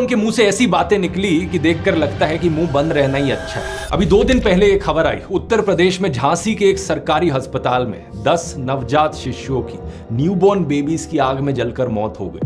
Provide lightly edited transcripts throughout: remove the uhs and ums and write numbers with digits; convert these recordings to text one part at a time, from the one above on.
उनके मुंह से ऐसी बातें निकली कि देखकर लगता है कि मुंह बंद रहना ही अच्छा है। अभी 2 दिन पहले एक खबर आई, उत्तर प्रदेश में झांसी के एक सरकारी अस्पताल में 10 नवजात शिशुओं की, न्यूबॉर्न बेबीज की आग में जलकर मौत हो गई।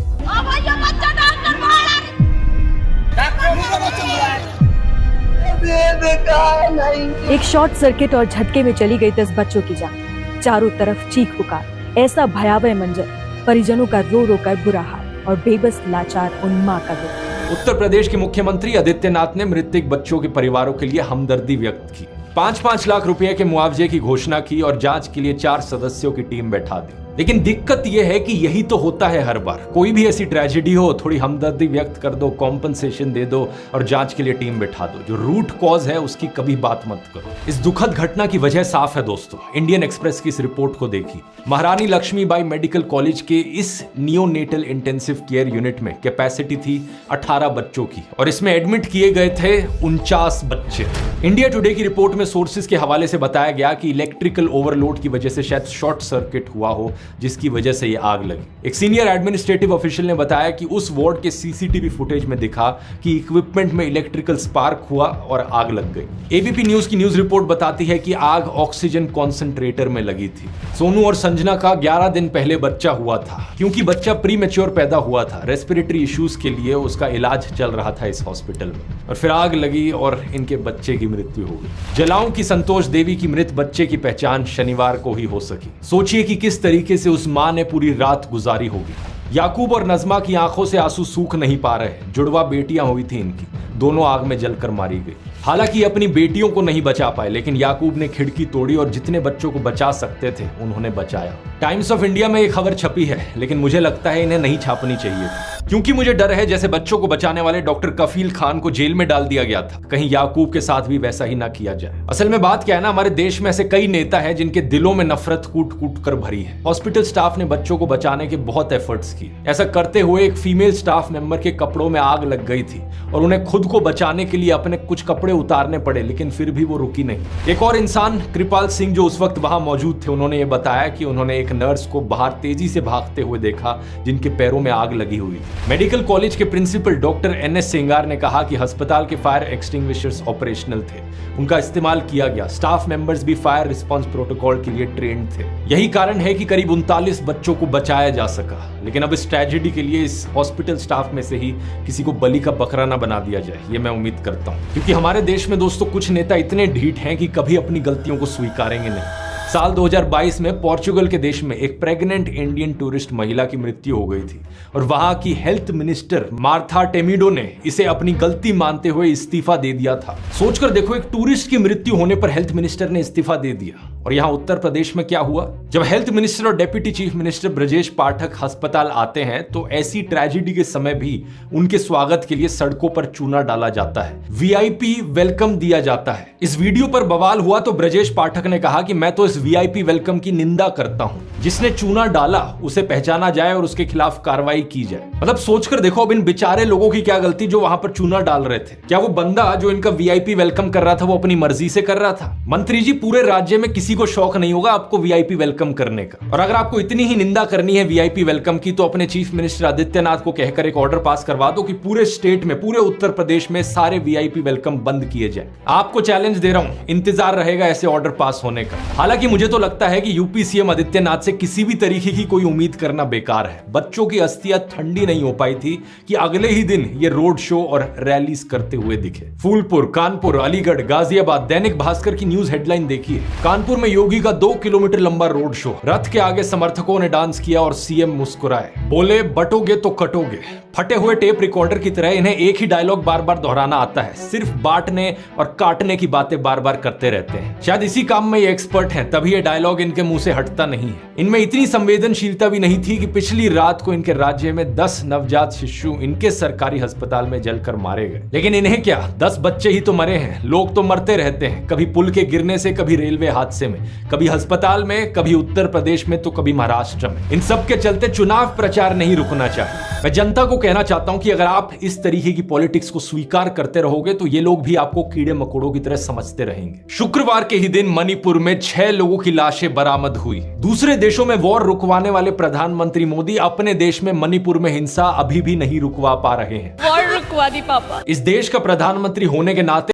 एक शॉर्ट सर्किट और झटके में चली गई 10 बच्चों की जान। चारों तरफ चीख पुकार, ऐसा भयावह मंजर, परिजनों का रो रो कर बुरा हाल और बेबस लाचार उन मां का दुख। उत्तर प्रदेश के मुख्यमंत्री आदित्यनाथ ने मृतक बच्चों के परिवारों के लिए हमदर्दी व्यक्त की, 5-5 लाख रुपए के मुआवजे की घोषणा की और जांच के लिए 4 सदस्यों की टीम बैठा दी। लेकिन दिक्कत यह है कि यही तो होता है हर बार, कोई भी ऐसी ट्रेजेडी हो, थोड़ी हमदर्दी व्यक्त कर दो, कॉम्पनसेशन दे दो और जांच के लिए टीम बैठा दो। जो रूट कॉज है उसकी कभी बात मत करो। इस दुखद घटना की वजह साफ है दोस्तों। इंडियन एक्सप्रेस की इस रिपोर्ट को देखिए। महारानी लक्ष्मीबाई मेडिकल कॉलेज के इस नियोनेटल इंटेंसिव केयर यूनिट में कैपेसिटी थी 18 बच्चों की और इसमें एडमिट किए गए थे 49 बच्चे। इंडिया टुडे की रिपोर्ट में सोर्सेज के हवाले से बताया गया कि इलेक्ट्रिकल ओवरलोड की वजह से शायद शॉर्ट सर्किट हुआ हो, जिसकी वजह से यह आग लगी। एक सीनियर एडमिनिस्ट्रेटिव ऑफिशियल ने बताया कि उस वार्ड के सीसीटीवी फुटेज में दिखा कि इक्विपमेंट में इलेक्ट्रिकल स्पार्क हुआ और आग लग गई। एबीपी न्यूज की न्यूज रिपोर्ट बताती है कि आग ऑक्सीजन कॉन्सेंट्रेटर में लगी थी। सोनू और संजना का 11 दिन पहले बच्चा हुआ था। क्योंकि बच्चा प्रीमेच्योर पैदा हुआ था, रेस्पिरेटरी इश्यूज के लिए उसका इलाज चल रहा था इस हॉस्पिटल में, और फिर आग लगी और इनके बच्चे की मृत्यु हो गई। जलाऊं की संतोष देवी की मृत बच्चे की पहचान शनिवार को ही हो सकी। सोचिए कि किस तरीके से उस मां ने पूरी रात गुजारी होगी। याकूब और नजमा की आंखों से आंसू सूख नहीं पा रहे। जुड़वा बेटियां हुई थी इनकी, दोनों आग में जलकर मारी गई। हालांकि अपनी बेटियों को नहीं बचा पाए, लेकिन याकूब ने खिड़की तोड़ी और जितने बच्चों को बचा सकते थे उन्होंने बचाया। टाइम्स ऑफ इंडिया में ये खबर छपी है, लेकिन मुझे लगता है इन्हें नहीं छापनी चाहिए थी, क्योंकि मुझे डर है जैसे बच्चों को बचाने वाले डॉक्टर कफील खान को जेल में डाल दिया गया था, कहीं याकूब के साथ भी वैसा ही ना किया जाए। असल में बात क्या है ना, हमारे देश में ऐसे कई नेता हैं जिनके दिलों में नफरत कूट कूट कर भरी है। हॉस्पिटल स्टाफ ने बच्चों को बचाने के बहुत एफर्ट्स किए। ऐसा करते हुए एक फीमेल स्टाफ मेंबर के कपड़ों में आग लग गई थी और उन्हें खुद को बचाने के लिए अपने कुछ कपड़े उतारने पड़े, लेकिन फिर भी वो रुकी नहीं। एक और इंसान कृपाल सिंह जो उस वक्त वहां मौजूद थे, उन्होंने ये बताया कि उन्होंने एक नर्स को बाहर तेजी से भागते हुए देखा जिनके पैरों में आग लगी हुई थी। मेडिकल कॉलेज के प्रिंसिपल डॉक्टर एनएस सिंगार ने कहा कि अस्पताल के फायर एक्सटिंग्विशर्स ऑपरेशनल थे, उनका इस्तेमाल किया गया। स्टाफ मेंबर्स भी फायर रिस्पांस प्रोटोकॉल के लिए ट्रेंड थे। यही कारण है कि करीब 39 बच्चों को बचाया जा सका। लेकिन अब इस ट्रेजेडी के लिए इस हॉस्पिटल स्टाफ में से ही किसी को बलि का बकरा ना बना दिया जाए, ये मैं उम्मीद करता हूं, क्योंकि हमारे देश में दोस्तों कुछ नेता इतने ढीठ हैं कि कभी अपनी गलतियों को स्वीकारेंगे नहीं। साल 2022 में पोर्चुगल के देश में एक प्रेग्नेंट इंडियन टूरिस्ट महिला की मृत्यु हो गई थी और वहां की हेल्थ मिनिस्टर मार्था टेमिडो ने इसे अपनी गलती मानते हुए इस्तीफा दे दिया था। सोचकर देखो, एक टूरिस्ट की मृत्यु होने पर हेल्थ मिनिस्टर ने इस्तीफा दे दिया। और यहां उत्तर प्रदेश में क्या हुआ, जब हेल्थ मिनिस्टर और deputy chief minister Brajesh Pathak अस्पताल आते हैं तो ऐसी ट्रेजेडी के समय भी उनके स्वागत के लिए सड़कों पर चूना डाला जाता है, वीआईपी वेलकम दिया जाता है। इस वीडियो पर बवाल हुआ तो ब्रजेश पाठक ने कहा कि मैं तो इस वीआईपी वेलकम की निंदा करता हूं, जिसने चूना डाला उसे पहचाना जाए और उसके खिलाफ कार्रवाई की जाए। मतलब सोचकर देखो, अब इन बेचारे लोगों की क्या गलती जो वहां पर चूना डाल रहे थे। क्या वो बंदा जो इनका वीआईपी वेलकम कर रहा था वो अपनी मर्जी से कर रहा था? मंत्री जी, पूरे राज्य में किसी को शौक नहीं होगा आपको वीआईपी वेलकम करने का, और अगर आपको इतनी ही निंदा करनी है वीआईपी वेलकम की तो अपने चीफ मिनिस्टर आदित्यनाथ को कहकर एक ऑर्डर पास करवा दो कि पूरे स्टेट में, पूरे उत्तर प्रदेश में सारे वीआईपी वेलकम बंद किए जाए। आपको चैलेंज दे रहा हूं, इंतजार रहेगा ऐसे ऑर्डर पास होने का। हालांकि मुझे तो लगता है कि यूपी सीएम आदित्यनाथ से किसी भी तरीके की कोई उम्मीद करना बेकार है। बच्चों की अस्थियां ठंडी नहीं हो पाई थी कि अगले ही दिन ये रोड शो और रैलीज करते हुए दिखे। फूलपुर, कानपुर, अलीगढ़, गाजियाबाद। दैनिक भास्कर की न्यूज हेडलाइन देखिए, कानपुर में योगी का 2 किलोमीटर लंबा रोड शो, रथ के आगे समर्थकों ने डांस किया और सीएम मुस्कुराए, बोले बटोगे तो कटोगे। फटे हुए टेप रिकॉर्डर की तरह इन्हें एक ही डायलॉग बार बार दोहराना आता है, सिर्फ बांटने और काटने की बातें बार बार करते रहते हैं। शायद इसी काम में ये एक्सपर्ट हैं, तभी ये डायलॉग इनके मुंह से हटता नहीं है। इनमें इतनी संवेदनशीलता भी नहीं थी कि पिछली रात को इनके राज्य में 10 नवजात शिशु इनके सरकारी अस्पताल में जलकर मारे गए। लेकिन इन्हें क्या, 10 बच्चे ही तो मरे हैं। लोग तो मरते रहते हैं, कभी पुल के गिरने से, कभी रेलवे हादसे में, कभी अस्पताल में, कभी उत्तर प्रदेश में तो कभी महाराष्ट्र में। इन सब के चलते चुनाव प्रचार नहीं रुकना चाहिए। मैं जनता को कहना चाहता हूं कि अगर आप इस तरीके की पॉलिटिक्स को स्वीकार करते रहोगे तो ये लोग भी आपको कीड़े मकोड़ों की तरह समझते रहेंगे। शुक्रवार के ही दिन मणिपुर में 6 लोगों लोगों की लाशें बरामद हुई। दूसरे देशों में वॉर रुकवाने वाले प्रधानमंत्री मोदी अपने देश में मणिपुर में हिंसा अभी भी नहीं रुकवा पा रहे हैं। वॉर रुकवा दी पापा। इस देश का प्रधानमंत्री होने के नाते